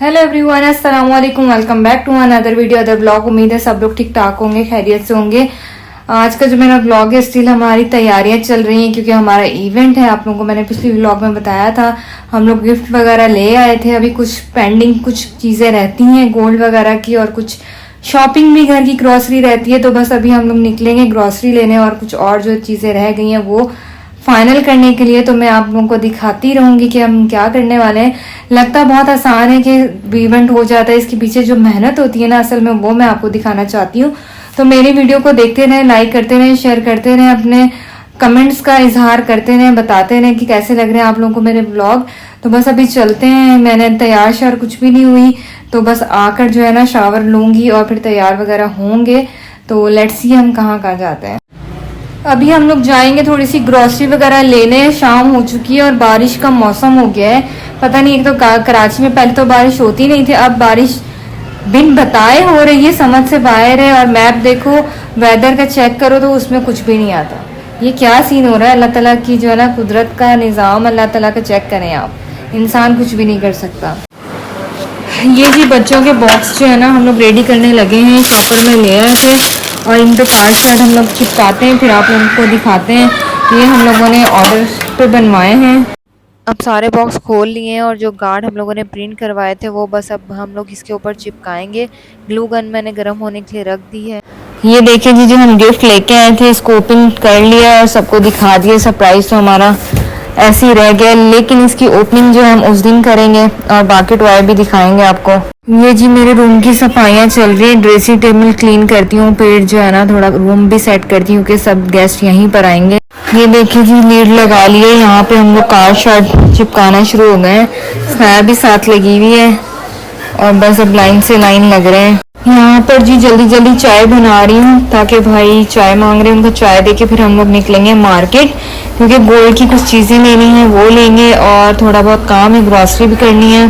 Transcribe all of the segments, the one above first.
Hello everyone, अस्सलाम वालेकुम। Welcome back to another video, other blog. उम्मीद है सब लोग ठीक ठाक होंगे, खैरियत से होंगे। आज का जो मेरा ब्लॉग है, स्टिल हमारी तैयारियां चल रही हैं क्योंकि हमारा इवेंट है। आप लोगों को मैंने पिछले ब्लॉग में बताया था, हम लोग गिफ्ट वगैरह ले आए थे। अभी कुछ पेंडिंग कुछ चीज़ें रहती हैं गोल्ड वगैरह की, और कुछ शॉपिंग भी घर की ग्रॉसरी रहती है। तो बस अभी हम लोग निकलेंगे ग्रॉसरी लेने, और कुछ और जो चीज़ें रह गई हैं वो फाइनल करने के लिए। तो मैं आप लोगों को दिखाती रहूंगी कि हम क्या करने वाले हैं। लगता बहुत आसान है कि इवेंट हो जाता है, इसके पीछे जो मेहनत होती है ना, असल में वो मैं आपको दिखाना चाहती हूँ। तो मेरी वीडियो को देखते रहें, लाइक करते रहें, शेयर करते रहें, अपने कमेंट्स का इजहार करते रहें, बताते रहें कि कैसे लग रहे हैं आप लोगों को मेरे ब्लॉग। तो बस अभी चलते हैं। मैंने तैयार श्यार कुछ भी नहीं हुई, तो बस आकर जो है ना शावर लूंगी और फिर तैयार वगैरह होंगे। तो लेट्स सी हम कहाँ कहाँ जाते हैं। अभी हम लोग जाएंगे थोड़ी सी ग्रोसरी वगैरह लेने। शाम हो चुकी है और बारिश का मौसम हो गया है। पता नहीं, एक तो कराची में पहले तो बारिश होती नहीं थी, अब बारिश बिन बताए हो रही है, समझ से बाहर है। और मैप देखो, वेदर का चेक करो तो उसमें कुछ भी नहीं आता। ये क्या सीन हो रहा है। अल्लाह ताला की जो है ना कुदरत का निज़ाम, अल्लाह ताला का चेक करें आप, इंसान कुछ भी नहीं कर सकता। ये जी बच्चों के बॉक्स जो है ना हम लोग रेडी करने लगे हैं, शॉपर में ले आए थे, और इन पे कार्ड शार्ड हम लोग चिपकाते हैं, फिर आप लोगों को दिखाते हैं। ये हम लोगों ने ऑर्डर पे बनवाए हैं। अब सारे बॉक्स खोल लिए हैं, और जो कार्ड हम लोगों ने प्रिंट करवाए थे वो बस अब हम लोग इसके ऊपर चिपकाएंगे। ग्लू गन मैंने गर्म होने के लिए रख दी है। ये देखिए जी, जो हम गिफ्ट लेके आए थे इसको ओपन कर लिया और सबको दिखा दिया। सरप्राइज तो हमारा ऐसे ही रह गया, लेकिन इसकी ओपनिंग जो है हम उस दिन करेंगे, और बाकी टॉय भी दिखाएंगे आपको। ये जी मेरे रूम की सफाइयाँ चल रही है, ड्रेसिंग टेबल क्लीन करती हूँ, फिर जो है ना थोड़ा रूम भी सेट करती हूँ कि सब गेस्ट यहीं पर आएंगे। ये देखिए जी, लीड लगा लिए। यहाँ पे हम लोग कार्ड शार्ड चिपकाना शुरू हो गए हैं। स्नैप भी साथ लगी हुई है, और बस अब लाइन से लाइन लग रहे हैं। यहाँ पर जी जल्दी जल्दी चाय बना रही हूँ, ताकि भाई चाय मांग रहे हैं, उनको चाय देके फिर हम लोग निकलेंगे मार्केट, क्योंकि गोल्ड की कुछ चीज़ें लेनी है वो लेंगे, और थोड़ा बहुत काम है, ग्रॉसरी भी करनी है,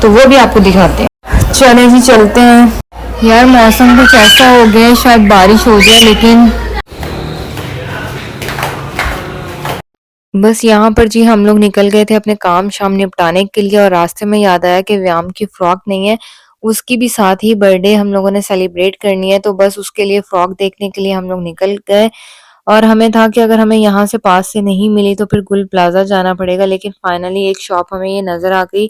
तो वो भी आपको दिखाते हैं। चले जी चलते हैं। यार मौसम कुछ ऐसा हो गया है, शायद बारिश हो जाए, लेकिन बस यहाँ पर जी हम लोग निकल गए थे अपने काम शाम निपटाने के लिए, और रास्ते में याद आया कि व्याम की फ्रॉक नहीं है, उसकी भी साथ ही बर्थडे हम लोगों ने सेलिब्रेट करनी है। तो बस उसके लिए फ्रॉक देखने के लिए हम लोग निकल गए। और हमें था कि अगर हमें यहाँ से पास से नहीं मिली तो फिर गुल प्लाजा जाना पड़ेगा, लेकिन फाइनली एक शॉप हमें ये नजर आ गई,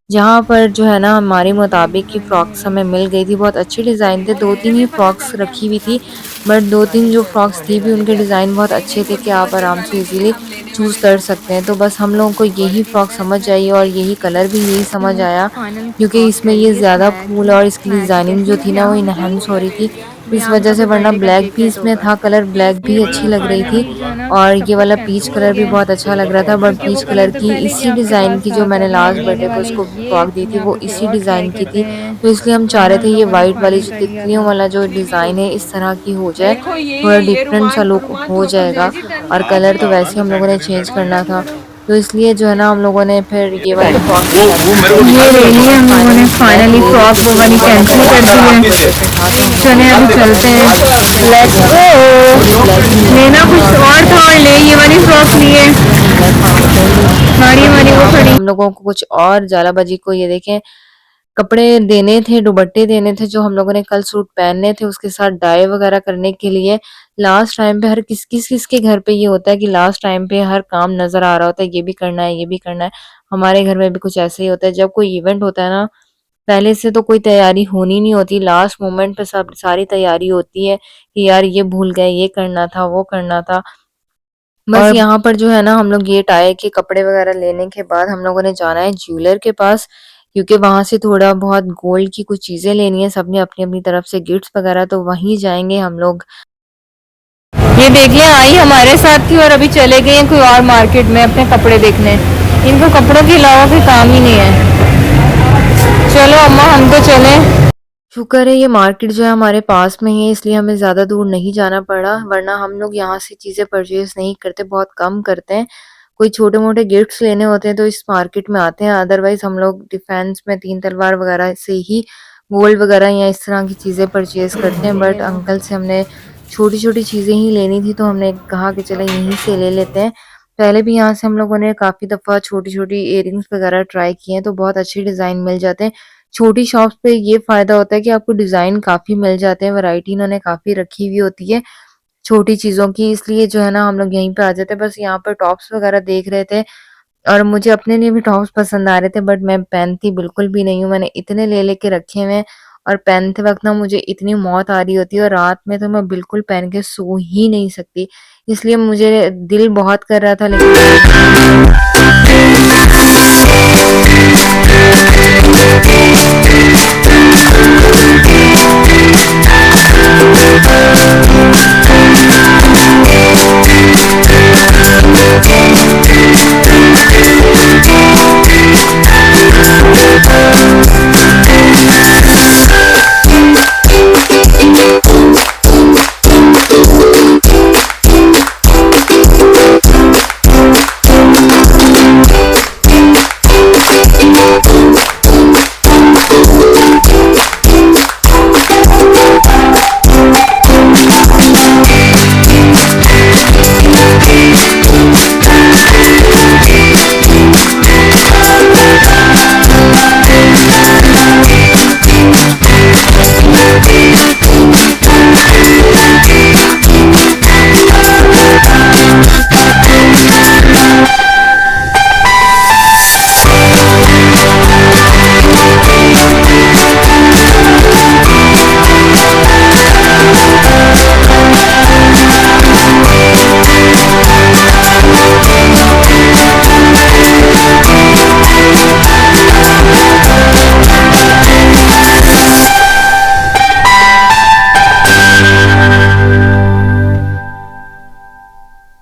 जहाँ पर जो है ना हमारी मुताबिक की फ्रॉक्स हमें मिल गई थी। बहुत अच्छे डिज़ाइन थे, दो तीन ही फ्रॉक्स रखी हुई थी, बट दो तीन जो फ्रॉक्स थी भी उनके डिज़ाइन बहुत अच्छे थे कि आप आराम से इजीली चूज़ कर सकते हैं। तो बस हम लोगों को यही फ्रॉक समझ आई, और यही कलर भी यही समझ आया, क्योंकि इसमें ये ज़्यादा फूल और इसकी डिज़ाइनिंग जो थी ना वो इनहेंस हो रही थी, तो इस वजह से। वरना ब्लैक भी इसमें था कलर, ब्लैक भी अच्छी लग रही थी, और ये वाला पीच कलर भी बहुत अच्छा लग रहा था। बट पीच कलर की इसी डिज़ाइन की जो मैंने लास्ट बर्थडे पे उसको फ्रॉक दी थी वो इसी डिज़ाइन की थी, तो इसलिए हम चाह रहे थे ये वाइट वाली जो तितलियों वाला जो डिज़ाइन है इस तरह की हो जाए, थोड़ा डिफरेंट सा लुक हो जाएगा। और कलर तो वैसे हम लोगों ने चेंज करना था, तो इसलिए जो है ना हम लोगों ने फिर ये वाली फ्रॉक ये ले ली हम लोगों ने। फाइनली फ्रॉक वो वाली कैंसिल कर दी है। चले अभी चलते हैं, लेट्स गो। लेना कुछ और था और ले ये वाली फ्रॉक लिए। हमारी वो खड़ी, हम लोगों को कुछ और जालाबाजी को ये देखें, कपड़े देने थे, दुपट्टे देने थे जो हम लोगों ने कल सूट पहनने थे, उसके साथ डाई वगैरह करने के लिए। लास्ट टाइम पे हर किस के घर पे ये होता है कि लास्ट टाइम पे हर काम नजर आ रहा होता है, ये भी करना है, ये भी करना है। हमारे घर में भी कुछ ऐसे ही होता है, जब कोई इवेंट होता है ना, पहले से तो कोई तैयारी होनी नहीं होती, लास्ट मोमेंट पे सब सारी तैयारी होती है कि यार ये भूल गए, ये करना था, वो करना था। बस यहाँ पर जो है ना हम लोग ये टाई के कपड़े वगैरह लेने के बाद हम लोगों ने जाना है ज्वेलर के पास, क्योंकि वहां से थोड़ा बहुत गोल्ड की कुछ चीजें लेनी है, सबने अपनी अपनी तरफ से गिफ्ट्स वगैरह, तो वहीं जाएंगे हम लोग। ये देखिए आई हमारे साथ थी, और अभी चले गए हैं कोई और मार्केट में अपने कपड़े देखने। इनको कपड़ों के अलावा कोई काम ही नहीं है। चलो अम्मा हम तो चले। शुक्र है ये मार्केट जो है हमारे पास में ही है, इसलिए हमें ज़्यादा दूर नहीं जाना पड़ा, वरना हम लोग यहाँ से चीज़ें परचेज नहीं करते, बहुत कम करते हैं। कोई छोटे मोटे गिफ्ट्स लेने होते हैं तो इस मार्केट में आते हैं, अदरवाइज हम लोग डिफेंस में तीन तलवार वगैरह से ही गोल्ड वगैरह या इस तरह की चीज़ें परचेज करते हैं। बट अंकल से हमने छोटी छोटी चीज़ें ही लेनी थी, तो हमने कहा कि चलो यहीं से ले लेते हैं। पहले भी यहाँ से हम लोगों ने काफ़ी दफ़ा छोटी छोटी इयररिंग्स वगैरह ट्राई किए हैं, तो बहुत अच्छे डिज़ाइन मिल जाते हैं। छोटी शॉप्स पे ये फ़ायदा होता है कि आपको डिज़ाइन काफ़ी मिल जाते हैं, वैरायटी इन्होंने काफ़ी रखी हुई होती है, छोटी चीज़ों की, इसलिए जो है ना हम लोग यहीं पे आ जाते हैं। बस यहाँ पर टॉप्स वगैरह देख रहे थे और मुझे अपने लिए भी टॉप्स पसंद आ रहे थे, बट मैं पहनती बिल्कुल भी नहीं हूँ। मैंने इतने ले के रखे हुए हैं और पहनते वक़्त ना मुझे इतनी मौत आ रही होती है, और रात में तो मैं बिल्कुल पहन के सो ही नहीं सकती। इसलिए मुझे दिल बहुत कर रहा था, लेकिन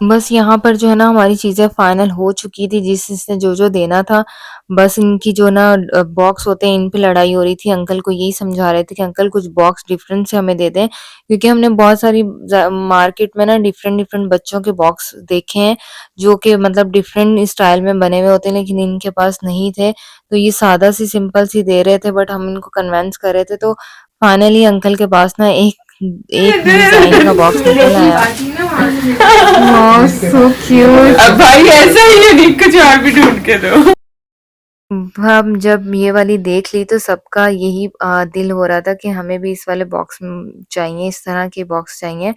बस यहाँ पर जो है ना हमारी चीज़ें फाइनल हो चुकी थी, जिसने जो-जो देना था। बस इनकी जो ना बॉक्स होते हैं, इन पे लड़ाई हो रही थी। अंकल को यही समझा रहे थे कि अंकल कुछ बॉक्स डिफरेंट से हमें दे दें, क्योंकि हमने बहुत सारी मार्केट में ना डिफरेंट-डिफरेंट बच्चों के बॉक्स देखे हैं, जो कि मतलब डिफरेंट स्टाइल में बने हुए होते हैं, लेकिन इनके पास नहीं थे। तो ये सादा सी सिंपल सी दे रहे थे, बट हम इनको कन्विंस कर रहे थे, तो फाइनली अंकल के पास ना एक एक डिज़ाइन का बॉक्स निकल आया। Wow, so cute. अब भाई ऐसा ही यूनिक कुछ और भी ढूंढ के दो। हम जब ये वाली देख ली तो सबका यही दिल हो रहा था कि हमें भी इस वाले बॉक्स चाहिए, इस तरह के बॉक्स चाहिए।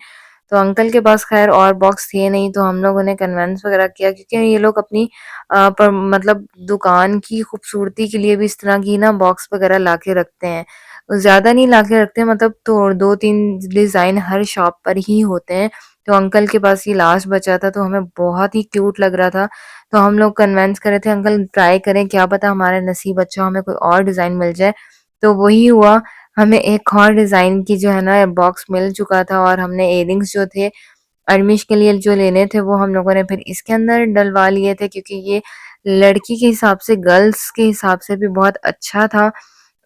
तो अंकल के पास खैर और बॉक्स थे नहीं, तो हम लोगों ने कन्विंस वगैरह किया, क्योंकि ये लोग अपनी पर मतलब दुकान की खूबसूरती के लिए भी इस तरह की ना बॉक्स वगैरह ला के रखते हैं। ज़्यादा नहीं ला के रखते, मतलब तो 2-3 डिज़ाइन हर शॉप पर ही होते हैं। तो अंकल के पास ये लास्ट बचा था, तो हमें बहुत ही क्यूट लग रहा था। तो हम लोग कन्विंस कर रहे थे अंकल ट्राई करें, क्या पता हमारा नसीब अच्छा हो, हमें कोई और डिज़ाइन मिल जाए। तो वही हुआ, हमें एक और डिज़ाइन की जो है ना बॉक्स मिल चुका था, और हमने इयररिंग्स जो थे अनमिश के लिए जो लेने थे वो हम लोगों ने फिर इसके अंदर डलवा लिए थे, क्योंकि ये लड़की के हिसाब से, गर्ल्स के हिसाब से भी बहुत अच्छा था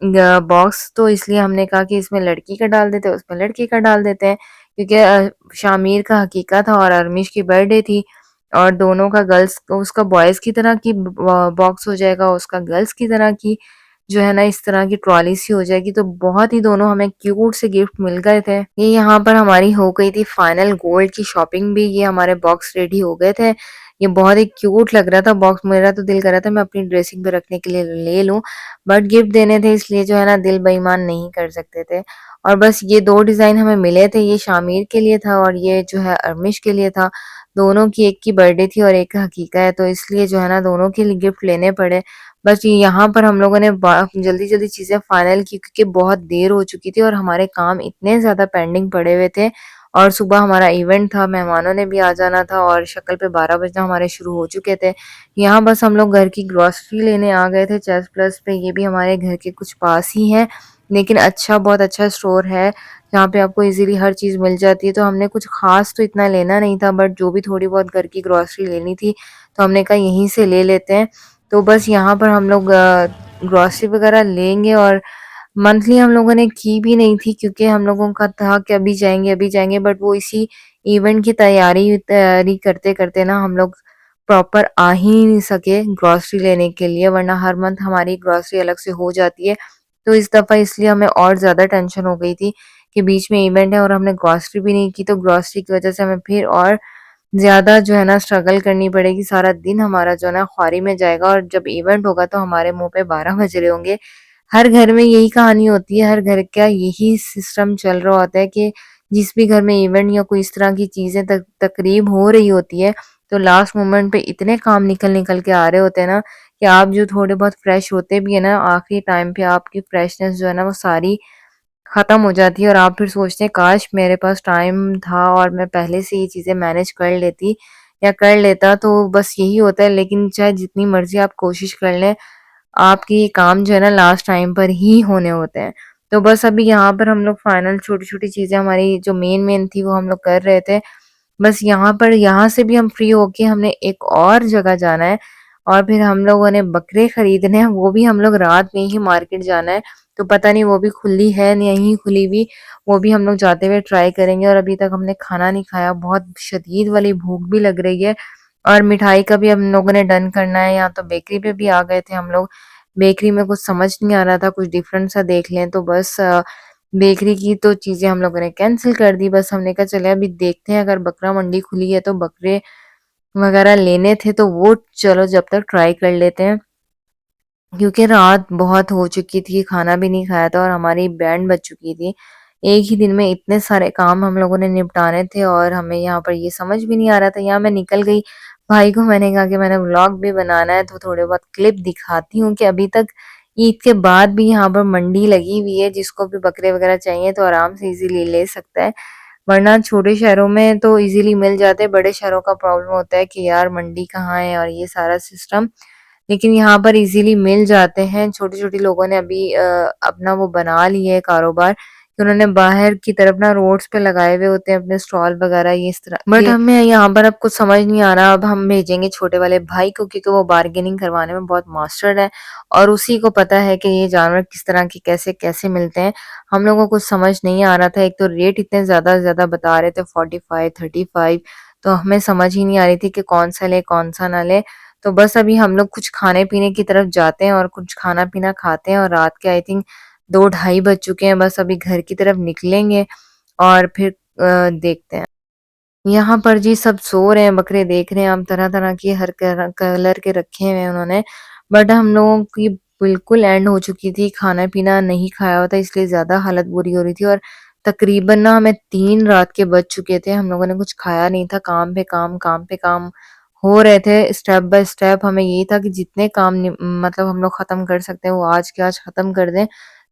बॉक्स। तो इसलिए हमने कहा कि इसमें लड़की का डाल देते हैं, उसमें लड़की का डाल देते हैं, क्योंकि शामिर का हकीका था और अरमिश की बर्थडे थी, और दोनों का गर्ल्स, उसका बॉयज की तरह की बॉक्स हो जाएगा, उसका गर्ल्स की तरह की जो है ना इस तरह की ट्रॉली सी हो जाएगी। तो बहुत ही दोनों हमें क्यूट से गिफ्ट मिल गए थे। ये यहाँ पर हमारी हो गई थी फाइनल गोल्ड की शॉपिंग भी। ये हमारे बॉक्स रेडी हो गए थे। ये बहुत ही क्यूट लग रहा था बॉक्स, मेरा तो दिल कर रहा था मैं अपनी ड्रेसिंग पे रखने के लिए ले लूं, बट गिफ्ट देने थे इसलिए जो है ना दिल बेईमान नहीं कर सकते थे। और बस ये 2 डिज़ाइन हमें मिले थे, ये शामिर के लिए था और ये जो है अरमिश के लिए था। दोनों की, एक की बर्थडे थी और एक का हकीका है, तो इसलिए जो है ना दोनों के लिए गिफ्ट लेने पड़े। बस यहाँ पर हम लोगों ने जल्दी-जल्दी चीज़ें फाइनल की, क्योंकि बहुत देर हो चुकी थी और हमारे काम इतने ज़्यादा पेंडिंग पड़े हुए थे, और सुबह हमारा इवेंट था, मेहमानों ने भी आ जाना था और शक्ल पे 12 बजना हमारे शुरू हो चुके थे। यहाँ बस हम लोग घर की ग्रोसरी लेने आ गए थे चेस्ट प्लस पे। ये भी हमारे घर के कुछ पास ही है, लेकिन अच्छा, बहुत अच्छा स्टोर है, जहाँ पे आपको इज़िली हर चीज़ मिल जाती है। तो हमने कुछ ख़ास तो इतना लेना नहीं था, बट जो भी थोड़ी बहुत घर की ग्रोसरी लेनी थी, तो हमने कहा यहीं से ले लेते हैं। तो बस यहाँ पर हम लोग ग्रोसरी वगैरह लेंगे, और मंथली हम लोगों ने की भी नहीं थी, क्योंकि हम लोगों का था कि अभी जाएँगे, बट वो इसी इवेंट की तैयारी तैयारी करते-करते ना हम लोग प्रॉपर आ ही नहीं सके ग्रोसरी लेने के लिए, वरना हर मंथ हमारी ग्रोसरी अलग से हो जाती है। तो इस दफ़ा इसलिए हमें और ज़्यादा टेंशन हो गई थी कि बीच में इवेंट है और हमने ग्रोसरी भी नहीं की, तो ग्रोसरी की वज़ह से हमें फिर और ज़्यादा जो है ना स्ट्रगल करनी पड़ेगी। सारा दिन हमारा जो है ना ख्वारी में जाएगा, और जब इवेंट होगा तो हमारे मुँह पे 12 बज रहे होंगे। हर घर में यही कहानी होती है, हर घर का यही सिस्टम चल रहा होता है कि जिस भी घर में इवेंट या कोई इस तरह की चीजें तकरीब हो रही होती है, तो लास्ट मोमेंट पे इतने काम निकल निकल के आ रहे होते हैं ना कि आप जो थोड़े बहुत फ्रेश होते भी है ना, आखिरी टाइम पे आपकी फ्रेशनेस जो है ना वो सारी खत्म हो जाती है और आप फिर सोचते हैं काश मेरे पास टाइम था और मैं पहले से ये चीजें मैनेज कर लेती या कर लेता। तो बस यही होता है, लेकिन चाहे जितनी मर्जी आप कोशिश कर लें, आपकी ये काम जो है ना लास्ट टाइम पर ही होने होते हैं। तो बस अभी यहाँ पर हम लोग फाइनल छोटी-छोटी चीज़ें हमारी जो मेन थी वो हम लोग कर रहे थे। बस यहाँ पर यहाँ से भी हम फ्री होके हमने एक और जगह जाना है और फिर हम लोगों ने बकरे खरीदने हैं, वो भी हम लोग रात में ही मार्केट जाना है। तो पता नहीं वो भी खुली है नहीं खुली हुई, वो भी हम लोग जाते हुए ट्राई करेंगे। और अभी तक हमने खाना नहीं खाया, बहुत शदीद वाली भूख भी लग रही है। और मिठाई का भी हम लोगों ने डन करना है, यहाँ तो बेकरी पे भी आ गए थे हम लोग। बेकरी में कुछ समझ नहीं आ रहा था, कुछ डिफरेंट सा देख लें, तो बस बेकरी की तो चीज़ें हम लोगों ने कैंसल कर दी। बस हमने कहा चले अभी देखते हैं, अगर बकरा मंडी खुली है तो बकरे वगैरह लेने थे तो वो चलो जब तक ट्राई कर लेते हैं, क्योंकि रात बहुत हो चुकी थी, खाना भी नहीं खाया था और हमारी बैंड बज चुकी थी। एक ही दिन में इतने सारे काम हम लोगों ने निपटाने थे और हमें यहाँ पर ये समझ भी नहीं आ रहा था। यहाँ मैं निकल गई, भाई को मैंने कहा कि मैंने व्लॉग भी बनाना है तो थोड़े बहुत क्लिप दिखाती हूँ कि अभी तक ईद के बाद भी यहाँ पर मंडी लगी हुई है, जिसको भी बकरे वगैरह चाहिए तो आराम से इजीली ले सकता है। वरना छोटे शहरों में तो इजीली मिल जाते हैं, बड़े शहरों का प्रॉब्लम होता है कि यार मंडी कहाँ है और ये सारा सिस्टम। लेकिन यहाँ पर इजीली मिल जाते हैं। छोटे-छोटे लोगों ने अभी अपना वो बना लिए है कारोबार कि उन्होंने बाहर की तरफ ना रोड्स पे लगाए हुए होते हैं अपने स्टॉल वगैरह ये इस तरह बट हमें यहाँ पर अब कुछ समझ नहीं आ रहा। अब हम भेजेंगे छोटे वाले भाई को, क्योंकि वो बार्गेनिंग करवाने में बहुत मास्टर्ड है और उसी को पता है कि ये जानवर किस तरह के कैसे मिलते हैं। हम लोगों को कुछ समझ नहीं आ रहा था। एक तो रेट इतने ज़्यादा बता रहे थे 45, 35, तो हमें समझ ही नहीं आ रही थी कि कौन सा ले कौन सा ना ले। तो बस अभी हम लोग कुछ खाने-पीने की तरफ जाते हैं और कुछ खाना-पीना खाते हैं और रात के आई थिंक 2 ढाई बज चुके हैं। बस अभी घर की तरफ निकलेंगे और फिर देखते हैं। यहाँ पर जी सब सो रहे हैं, बकरे देख रहे हैं हम, तरह-तरह के हर कलर के रखे हुए हैं उन्होंने। बट हम लोगों की बिल्कुल एंड हो चुकी थी, खाना-पीना नहीं खाया हुआ था इसलिए ज़्यादा हालत बुरी हो रही थी और तकरीबन ना हमें 3 रात के बज चुके थे। हम लोगों ने कुछ खाया नहीं था, काम पे काम हो रहे थे स्टेप बाय स्टेप। हमें यही था कि जितने काम मतलब हम लोग खत्म कर सकते हैं वो आज के आज खत्म कर दें।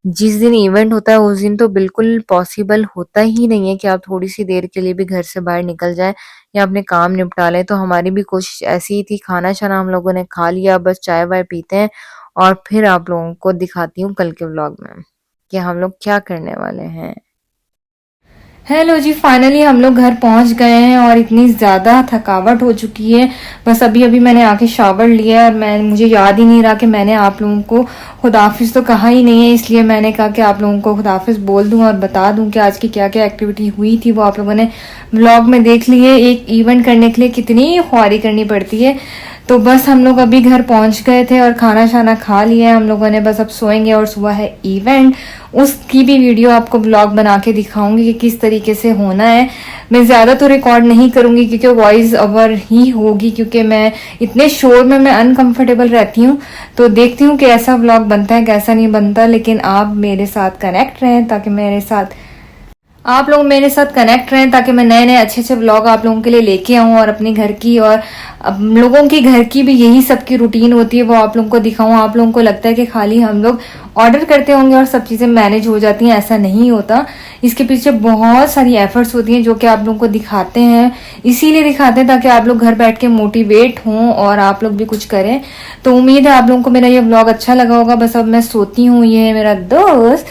जिस दिन इवेंट होता है उस दिन तो बिल्कुल पॉसिबल होता ही नहीं है कि आप थोड़ी सी देर के लिए भी घर से बाहर निकल जाएं या अपने काम निपटा लें। तो हमारी भी कोशिश ऐसी ही थी। खाना शाना हम लोगों ने खा लिया, बस चाय वाय पीते हैं और फिर आप लोगों को दिखाती हूँ कल के व्लॉग में कि हम लोग क्या करने वाले हैं। हेलो जी, फाइनली हम लोग घर पहुंच गए हैं और इतनी ज़्यादा थकावट हो चुकी है। बस अभी अभी मैंने आके शावर लिया और मुझे याद ही नहीं रहा कि मैंने आप लोगों को खुदाफिज तो कहा ही नहीं है, इसलिए मैंने कहा कि आप लोगों को खुदाफिज बोल दूं और बता दूं कि आज की क्या क्या एक्टिविटी हुई थी। वो आप लोगों ने व्लॉग में देख ली है। एक इवेंट करने के लिए कितनी ख्वारी करनी पड़ती है। तो बस हम लोग अभी घर पहुंच गए थे और खाना शाना खा लिया है हम लोगों ने। बस अब सोएंगे और सुबह है इवेंट, उसकी भी वीडियो आपको ब्लॉग बना के दिखाऊंगी कि किस तरीके से होना है। मैं ज़्यादा तो रिकॉर्ड नहीं करूंगी क्योंकि वॉइस ओवर ही होगी, क्योंकि मैं इतने शोर में मैं अनकंफर्टेबल रहती हूँ। तो देखती हूँ कि ऐसा ब्लॉग बनता है कैसा नहीं बनता। लेकिन आप मेरे साथ कनेक्ट रहें ताकि आप लोग मेरे साथ कनेक्ट रहें ताकि मैं नए नए अच्छे अच्छे व्लॉग आप लोगों के लिए लेके आऊं और अपने घर की और लोगों की घर की भी यही सबकी रूटीन होती है, वो आप लोगों को दिखाऊं। आप लोगों को लगता है कि खाली हम लोग ऑर्डर करते होंगे और सब चीजें मैनेज हो जाती हैं, ऐसा नहीं होता। इसके पीछे बहुत सारी एफर्ट्स होती हैं जो कि आप लोगों को दिखाते हैं, इसीलिए दिखाते हैं ताकि आप लोग घर बैठ के मोटिवेट हों और आप लोग भी कुछ करें। तो उम्मीद है आप लोगों को मेरा ये व्लॉग अच्छा लगा होगा। बस अब मैं सोती हूँ। ये है मेरा दोस्त